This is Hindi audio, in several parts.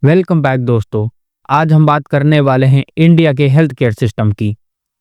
वेलकम बैक दोस्तों। आज हम बात करने वाले हैं इंडिया के हेल्थ केयर सिस्टम की।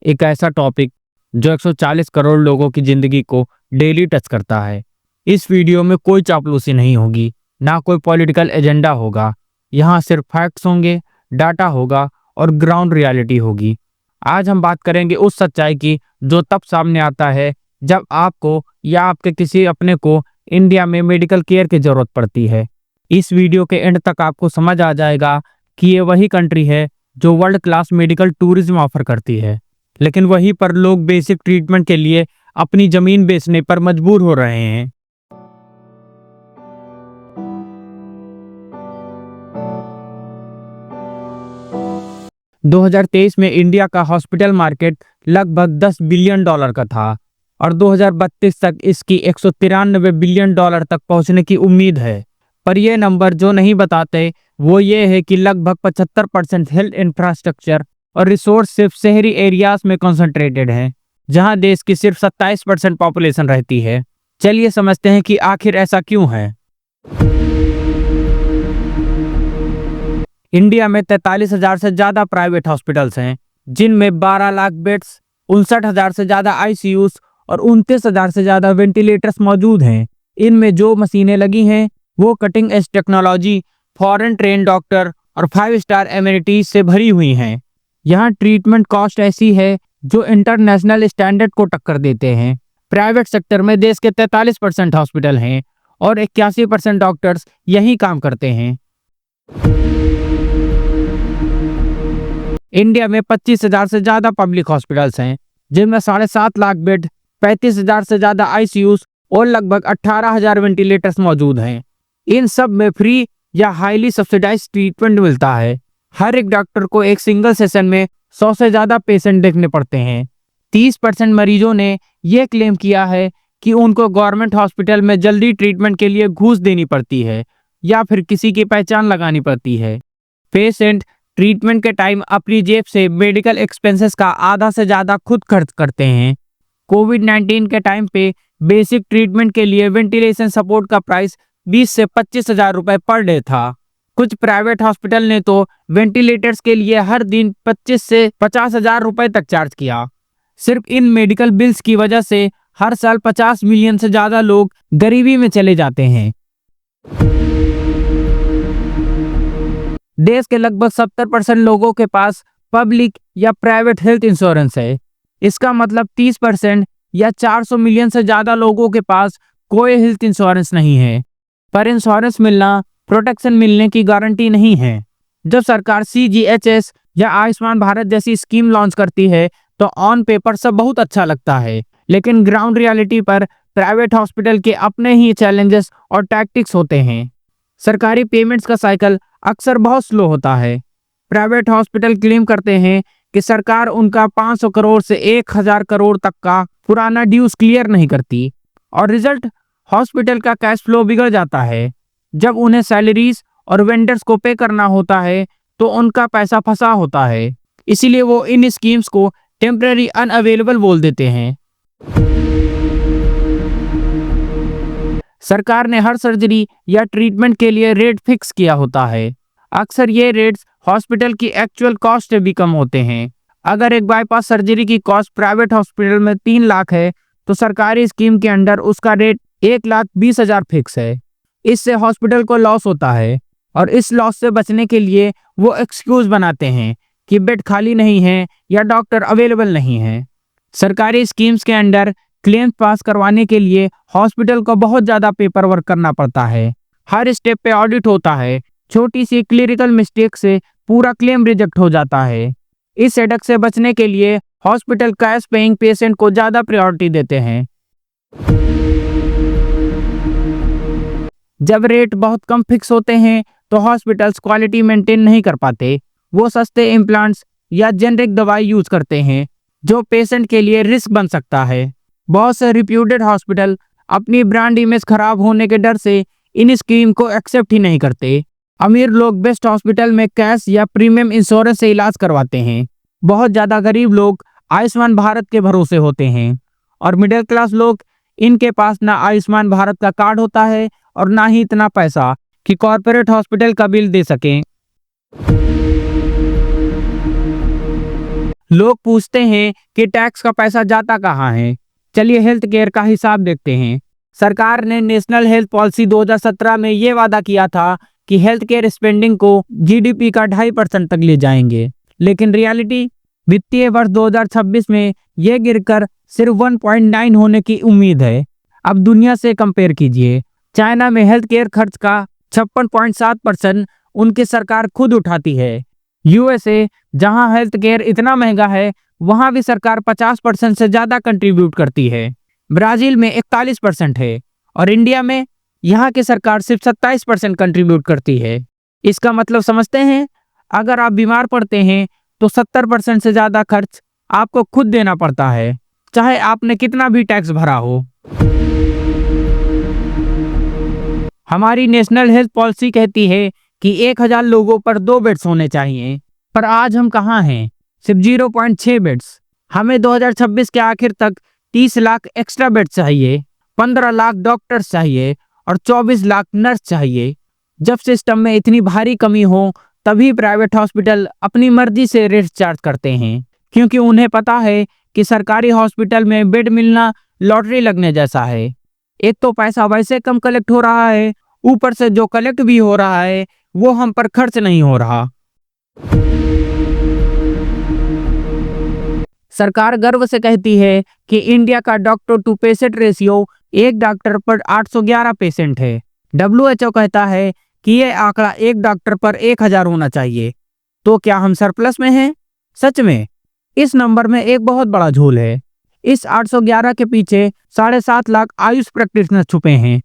एक ऐसा टॉपिक जो 140 करोड़ लोगों की ज़िंदगी को डेली टच करता है। इस वीडियो में कोई चापलूसी नहीं होगी, ना कोई पॉलिटिकल एजेंडा होगा। यहाँ सिर्फ फैक्ट्स होंगे, डाटा होगा और ग्राउंड रियलिटी होगी। आज हम बात करेंगे उस सच्चाई की जो तब सामने आता है जब आपको या आपके किसी अपने को इंडिया में मेडिकल केयर की ज़रूरत पड़ती है। इस वीडियो के एंड तक आपको समझ आ जाएगा कि ये वही कंट्री है जो world class medical tourism offer करती है, लेकिन वहीं पर लोग बेसिक ट्रीटमेंट के लिए अपनी जमीन बेचने पर मजबूर हो रहे हैं। 2023 में इंडिया का हॉस्पिटल मार्केट लगभग $10 बिलियन का था और 2032 तक इसकी 193 बिलियन डॉलर तक पहुंचने की उम्मीद है। पर यह नंबर जो नहीं बताते वो ये है कि लगभग 75% हेल्थ इंफ्रास्ट्रक्चर और रिसोर्स सिर्फ शहरी एरियाज में कंसंट्रेटेड हैं, जहां देश की सिर्फ 27% पॉपुलेशन रहती है। चलिए समझते हैं कि आखिर ऐसा क्यों है। इंडिया में 43,000 से ज्यादा प्राइवेट हॉस्पिटल्स हैं, जिनमें 12 लाख बेड्स, 59,000 से ज्यादा आईसीयूज और 29,000 से ज्यादा वेंटिलेटर्स मौजूद हैं। इनमें जो मशीनें लगी हैं वो cutting edge technology, foreign train doctor और 5 स्टार एमिनिटीज से भरी हुई हैं। यहाँ ट्रीटमेंट कॉस्ट ऐसी है जो इंटरनेशनल स्टैंडर्ड को टक्कर देते हैं। प्राइवेट सेक्टर में देश के 43% हॉस्पिटल हैं और 81% डॉक्टर्स यही काम करते हैं। इंडिया में 25,000 से ज्यादा पब्लिक हॉस्पिटल्स हैं, जिनमें 7.5 लाख बेड, 35,000 से ज्यादा आईसीयूज और लगभग 18,000 वेंटिलेटर्स मौजूद हैं। इन सब में फ्री या हाईली सब्सिडाइज्ड ट्रीटमेंट मिलता है। हर एक डॉक्टर को एक सिंगल सेशन में 100 से ज्यादा पेशेंट देखने पड़ते हैं। 30% मरीजों ने यह क्लेम किया है कि उनको गवर्नमेंट हॉस्पिटल में जल्दी ट्रीटमेंट के लिए घूस देनी पड़ती है या फिर किसी की पहचान लगानी पड़ती है। पेशेंट ट्रीटमेंट के टाइम अपनी जेब से मेडिकल एक्सपेंसेस का आधा से ज्यादा खुद खर्च करते हैं। कोविड-19 के टाइम पे बेसिक ट्रीटमेंट के लिए वेंटिलेशन सपोर्ट का प्राइस 20 से 25,000 रुपए पर डे था। कुछ प्राइवेट हॉस्पिटल ने तो वेंटिलेटर्स के लिए हर दिन 25 से 50,000 रुपए तक चार्ज किया। सिर्फ इन मेडिकल बिल्स की वजह से हर साल 50 मिलियन से ज्यादा लोग गरीबी में चले जाते हैं। देश के लगभग 70% लोगों के पास पब्लिक या प्राइवेट हेल्थ इंश्योरेंस है। इसका मतलब 30% या 400 मिलियन से ज्यादा लोगों के पास कोई हेल्थ इंश्योरेंस नहीं है। पर इंश्योरेंस मिलना प्रोटेक्शन मिलने की गारंटी नहीं है। जब सरकार CGHS या आयुष्मान भारत जैसी स्कीम लॉन्च करती है तो ऑन पेपर सब बहुत अच्छा लगता है, लेकिन ग्राउंड रियलिटी पर प्राइवेट हॉस्पिटल के अपने ही चैलेंजेस और टैक्टिक्स होते हैं। सरकारी पेमेंट्स का साइकिल अक्सर बहुत स्लो होता है। प्राइवेट हॉस्पिटल क्लेम करते हैं कि सरकार उनका 500 करोड़ से 1,000 करोड़ तक का पुराना ड्यूज क्लियर नहीं करती और रिजल्ट हॉस्पिटल का कैश फ्लो बिगड़ जाता है। जब उन्हें सैलरीज और वेंडर्स को पे करना होता है तो उनका पैसा फंसा होता है, इसीलिए वो इन स्कीम्स को टेम्पररी अनअवेलेबल बोल देते हैं। सरकार ने हर सर्जरी या ट्रीटमेंट के लिए रेट फिक्स किया होता है। अक्सर ये रेट्स हॉस्पिटल की एक्चुअल कॉस्ट से भी कम होते हैं। अगर एक बाईपास सर्जरी की कॉस्ट प्राइवेट हॉस्पिटल में 3 लाख है तो सरकारी स्कीम के अंडर उसका रेट 1,20,000 फिक्स है। इससे हॉस्पिटल को लॉस होता है और इस लॉस से बचने के लिए वो एक्सक्यूज बनाते हैं कि बेड खाली नहीं है या डॉक्टर अवेलेबल नहीं है। सरकारी स्कीम्स के अंडर क्लेम्स पास करवाने के लिए हॉस्पिटल को बहुत ज्यादा पेपर वर्क करना पड़ता है। हर स्टेप पे ऑडिट होता है। छोटी सी क्लिनिकल मिस्टेक से पूरा क्लेम रिजेक्ट हो जाता है। इस हेडेक से बचने के लिए हॉस्पिटल कैश पेइंग पेशेंट को ज्यादा प्रायोरिटी देते हैं। जब रेट बहुत कम फिक्स होते हैं तो हॉस्पिटल्स क्वालिटी मेंटेन नहीं कर पाते। वो सस्ते इम्प्लांट्स या जेनरिक दवाई यूज करते हैं जो पेशेंट के लिए रिस्क बन सकता है। बहुत से रिप्यूटेड हॉस्पिटल अपनी ब्रांड इमेज खराब होने के डर से इन स्कीम को एक्सेप्ट ही नहीं करते। अमीर लोग बेस्ट हॉस्पिटल में कैश या प्रीमियम इंश्योरेंस से इलाज करवाते हैं। बहुत ज्यादा गरीब लोग आयुष्मान भारत के भरोसे होते हैं और मिडिल क्लास लोग, इनके पास ना आयुष्मान भारत का कार्ड होता है और ना ही इतना पैसा कि कॉर्पोरेट हॉस्पिटल का बिल दे सकें। लोग पूछते हैं कि टैक्स का पैसा जाता कहाँ है। चलिए हेल्थ केयर का हिसाब देखते हैं। सरकार ने नेशनल हेल्थ पॉलिसी 2017 में ये वादा किया था कि हेल्थ केयर स्पेंडिंग को जीडीपी का 2.5% तक ले जाएंगे, लेकिन रियलिटी वित्तीय वर्ष 2026 में यह गिरकर सिर्फ 1.9 होने की उम्मीद है। अब दुनिया से कंपेयर कीजिए। चाइना में हेल्थ केयर खर्च का 56.7% उनकी सरकार खुद उठाती है। यूएसए, जहां हेल्थ केयर इतना महंगा है, वहां भी सरकार 50% से ज्यादा कंट्रीब्यूट करती है। ब्राजील में 41% है और इंडिया में यहाँ की सरकार सिर्फ 27% कंट्रीब्यूट करती है। इसका मतलब समझते हैं? अगर आप बीमार पड़ते हैं तो 70% से ज्यादा खर्च आपको खुद देना पड़ता है, चाहे आपने कितना भी टैक्स भरा हो। हमारी नेशनल हेल्थ पॉलिसी कहती है कि 1000 लोगों पर 2 बेड्स होने चाहिए, पर आज हम कहाँ हैं? सिर्फ 0.6 बेड्स। हमें 2026 के आखिर तक 30 लाख एक्स्ट्रा बेड चाहिए, 15 लाख डॉक्टर्स चाहिए और 24 लाख नर्स चाहिए। जब सिस्टम में इतनी भारी कमी हो, तभी प्राइवेट हॉस्पिटल अपनी मर्जी से रेट चार्ज करते हैं, क्योंकि उन्हें पता है कि सरकारी हॉस्पिटल में बेड मिलना लॉटरी लगने जैसा है। एक तो पैसा वैसे कम कलेक्ट हो रहा है, ऊपर से जो कलेक्ट भी हो रहा है वो हम पर खर्च नहीं हो रहा। सरकार गर्व से कहती है कि इंडिया का doctor to patient ratio 1 doctor पर 811 पेशेंट है। WHO कहता है कि यह आंकड़ा 1 डॉक्टर पर 1000 होना चाहिए। तो क्या हम सरप्लस में हैं? सच में इस नंबर में एक बहुत बड़ा झोल है। इस 811 के पीछे 7.5 लाख आयुष प्रैक्टिशनर छुपे हैं।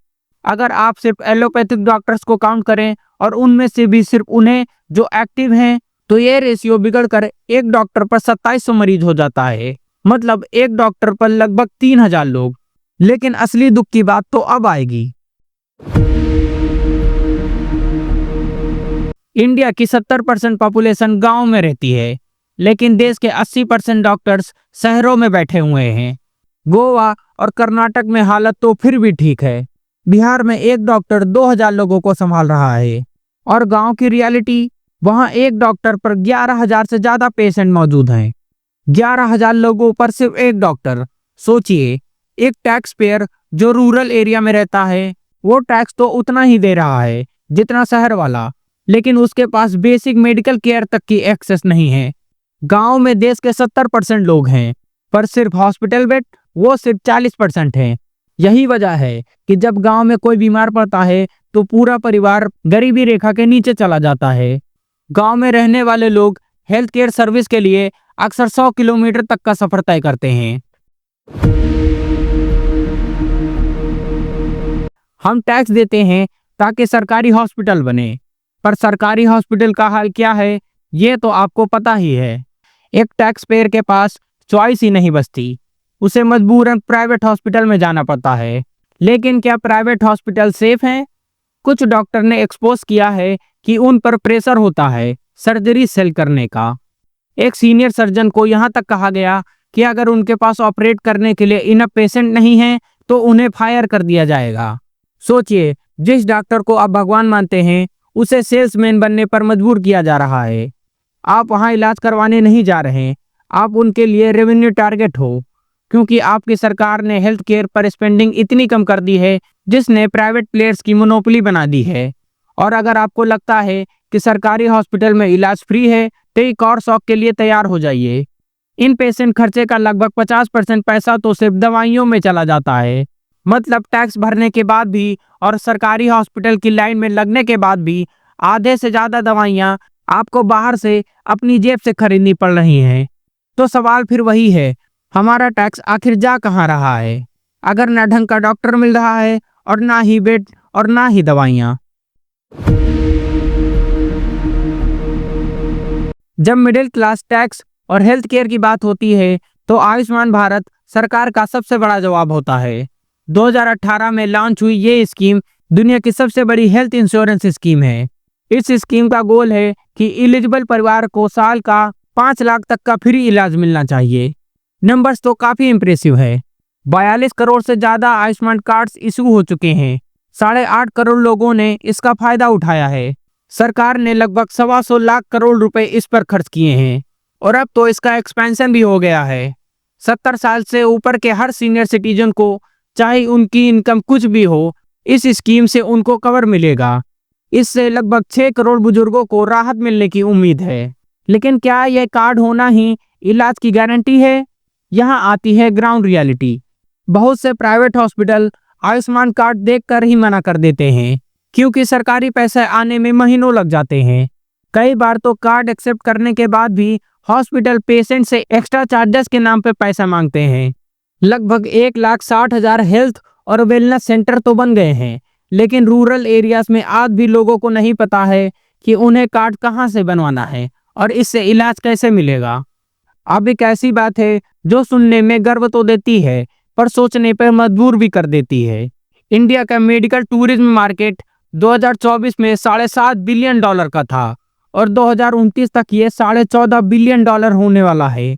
अगर आप सिर्फ एलोपैथिक डॉक्टर्स को काउंट करें और उनमें से भी सिर्फ उन्हें जो एक्टिव हैं, तो ये रेशियो बिगड़कर 1 डॉक्टर पर 2700 मरीज हो जाता है। मतलब 1 डॉक्टर पर लगभग 3000 लोग। लेकिन असली दुख की बात तो अब आएगी। इंडिया की 70% पॉपुलेशन गांव में रहती है, लेकिन देश के 80% डॉक्टर्स शहरों में बैठे हुए हैं। गोवा और कर्नाटक में हालत तो फिर भी ठीक है। बिहार में 1 डॉक्टर 2000 लोगों को संभाल रहा है और गांव की रियलिटी, वहां 1 डॉक्टर पर 11,000 से ज्यादा पेशेंट मौजूद हैं। 11,000 लोगों पर सिर्फ 1 डॉक्टर। सोचिए, एक टैक्स पेयर जो रूरल एरिया में रहता है वो टैक्स तो उतना ही दे रहा है जितना शहर वाला, लेकिन उसके पास बेसिक मेडिकल केयर तक की एक्सेस नहीं है। गांव में देश के 70% लोग हैं, पर सिर्फ हॉस्पिटल बेड वो सिर्फ 40% हैं। यही वजह है कि जब गांव में कोई बीमार पड़ता है तो पूरा परिवार गरीबी रेखा के नीचे चला जाता है। गांव में रहने वाले लोग हेल्थ केयर सर्विस के लिए अक्सर 100 किलोमीटर तक का सफर तय करते हैं। हम टैक्स देते हैं ताकि सरकारी हॉस्पिटल बने, पर सरकारी हॉस्पिटल का हाल क्या है ये तो आपको पता ही है। एक टैक्स पेयर के पास चॉइस ही नहीं बचती, उसे मजबूरन प्राइवेट हॉस्पिटल में जाना पड़ता है। लेकिन क्या प्राइवेट हॉस्पिटल सेफ हैं? कुछ डॉक्टर ने एक्सपोज किया है कि उन पर प्रेशर होता है सर्जरी सेल करने का। एक सीनियर सर्जन को यहाँ तक कहा गया कि अगर उनके पास ऑपरेट करने के लिए इनफ पेशेंट नहीं है तो उन्हें फायर कर दिया जाएगा। सोचिए, जिस डॉक्टर को आप भगवान मानते हैं उसे सेल्समैन बनने पर मजबूर किया जा रहा है। आप वहाँ इलाज करवाने नहीं जा रहे, आप उनके लिए रेवेन्यू टारगेट हो, क्योंकि आपकी सरकार ने हेल्थ केयर पर स्पेंडिंग इतनी कम कर दी है जिसने प्राइवेट प्लेयर्स की मोनोपोली बना दी है। और अगर आपको लगता है कि सरकारी हॉस्पिटल में इलाज फ्री है तो एक और शौक के लिए तैयार हो जाइए। इन पेशेंट खर्चे का लगभग 50% पैसा तो सिर्फ दवाइयों में चला जाता है। मतलब टैक्स भरने के बाद भी और सरकारी हॉस्पिटल की लाइन में लगने के बाद भी आधे से ज्यादा दवाइयाँ आपको बाहर से अपनी जेब से खरीदनी पड़ रही हैं। तो सवाल फिर वही है, हमारा टैक्स आखिर जा कहाँ रहा है, अगर ना ढंग का डॉक्टर मिल रहा है और ना ही बेड और ना ही दवाइयाँ। जब मिडिल क्लास टैक्स और हेल्थ केयर की बात होती है तो आयुष्मान भारत सरकार का सबसे बड़ा जवाब होता है। 2018 में लॉन्च हुई ये स्कीम दुनिया की सबसे बड़ी हेल्थ इंश्योरेंस स्कीम है। इस स्कीम का गोल है कि एलिजिबल परिवार को साल का 5 लाख तक का फ्री इलाज मिलना चाहिए। नंबर्स तो काफी इंप्रेसिव है। 42 करोड़ से ज्यादा आयुष्मान कार्ड्स इशू हो चुके हैं। 8.5 करोड़ लोगों ने इसका फायदा उठाया है। सरकार ने लगभग 125 लाख करोड़ रुपए इस पर खर्च किए हैं और अब तो इसका एक्सपेंशन भी हो गया है। 70 साल से ऊपर के हर सीनियर सिटीजन को, चाहे उनकी इनकम कुछ भी हो, इस स्कीम से उनको कवर मिलेगा। इससे लगभग 6 करोड़ बुजुर्गों को राहत मिलने की उम्मीद है। लेकिन क्या यह कार्ड होना ही इलाज की गारंटी है? यहाँ आती है ग्राउंड रियलिटी। बहुत से प्राइवेट हॉस्पिटल आयुष्मान कार्ड देखकर ही मना कर देते हैं, क्योंकि सरकारी पैसे आने में महीनों लग जाते हैं। कई बार तो कार्ड एक्सेप्ट करने के बाद भी हॉस्पिटल पेशेंट से एक्स्ट्रा चार्जेस के नाम पे पैसा मांगते हैं। लगभग 1,60,000 हेल्थ और वेलनेस सेंटर तो बन गए हैं, लेकिन रूरल एरियाज में आज भी लोगों को नहीं पता है कि उन्हें कार्ड कहाँ से बनवाना है और इससे इलाज कैसे मिलेगा। अब एक ऐसी बात है जो सुनने में गर्व तो देती है, पर सोचने पर मजबूर भी कर देती है। इंडिया का मेडिकल टूरिज्म मार्केट 2024 में $7.5 बिलियन का था और 2029 तक ये $14.5 बिलियन होने वाला है।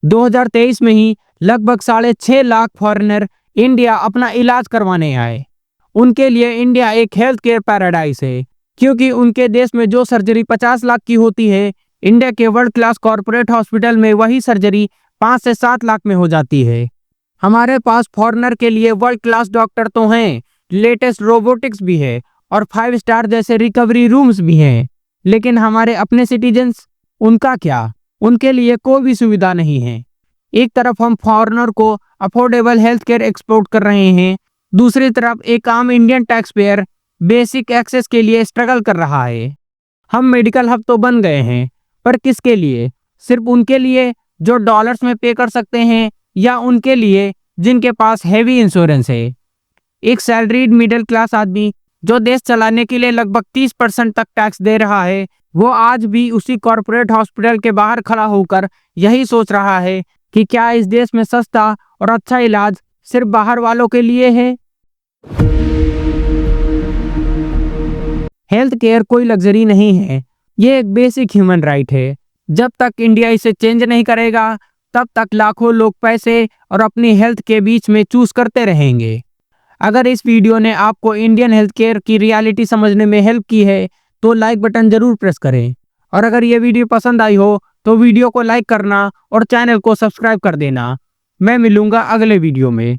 2023 में ही लगभग 6.5 लाख फॉरेनर इंडिया अपना इलाज करवाने आए। उनके लिए इंडिया एक हेल्थ केयर पैराडाइज है, क्योंकि उनके देश में जो सर्जरी 50 लाख की होती है, इंडिया के वर्ल्ड क्लास कॉर्पोरेट हॉस्पिटल में वही सर्जरी 5 से 7 लाख में हो जाती है। हमारे पास फॉरेनर के लिए वर्ल्ड क्लास डॉक्टर तो हैं, लेटेस्ट रोबोटिक्स भी है और 5 स्टार जैसे रिकवरी रूम्स भी हैं, लेकिन हमारे अपने सिटीजन्स, उनका क्या? उनके लिए कोई भी सुविधा नहीं है। एक तरफ हम फॉरेनर को अफोर्डेबल हेल्थ केयर एक्सपोर्ट कर रहे हैं, दूसरी तरफ एक आम Indian taxpayer basic access के लिए स्ट्रगल कर रहा है। हम मेडिकल हब तो बन गए हैं, पर किसके लिए? सिर्फ उनके लिए जो डॉलर्स में पे कर सकते हैं, या उनके लिए जिनके पास हैवी इंश्योरेंस है? एक सैलरीड मिडिल क्लास आदमी जो देश चलाने के लिए लगभग 30% तक टैक्स दे रहा है, वो आज भी उसी कॉर्पोरेट हॉस्पिटल के बाहर खड़ा होकर यही सोच रहा है कि क्या इस देश में सस्ता और अच्छा इलाज सिर्फ बाहर वालों के लिए है। हेल्थ केयर कोई लग्जरी नहीं है, ये एक बेसिक ह्यूमन राइट है। जब तक इंडिया इसे चेंज नहीं करेगा, तब तक लाखों लोग पैसे और अपनी हेल्थ के बीच में चूज करते रहेंगे। अगर इस वीडियो ने आपको इंडियन हेल्थ केयर की रियलिटी समझने में हेल्प की है, तो लाइक बटन जरूर प्रेस करें। और अगर ये वीडियो पसंद आई हो तो वीडियो को लाइक करना और चैनल को सब्सक्राइब कर देना। मैं मिलूंगा अगले वीडियो में।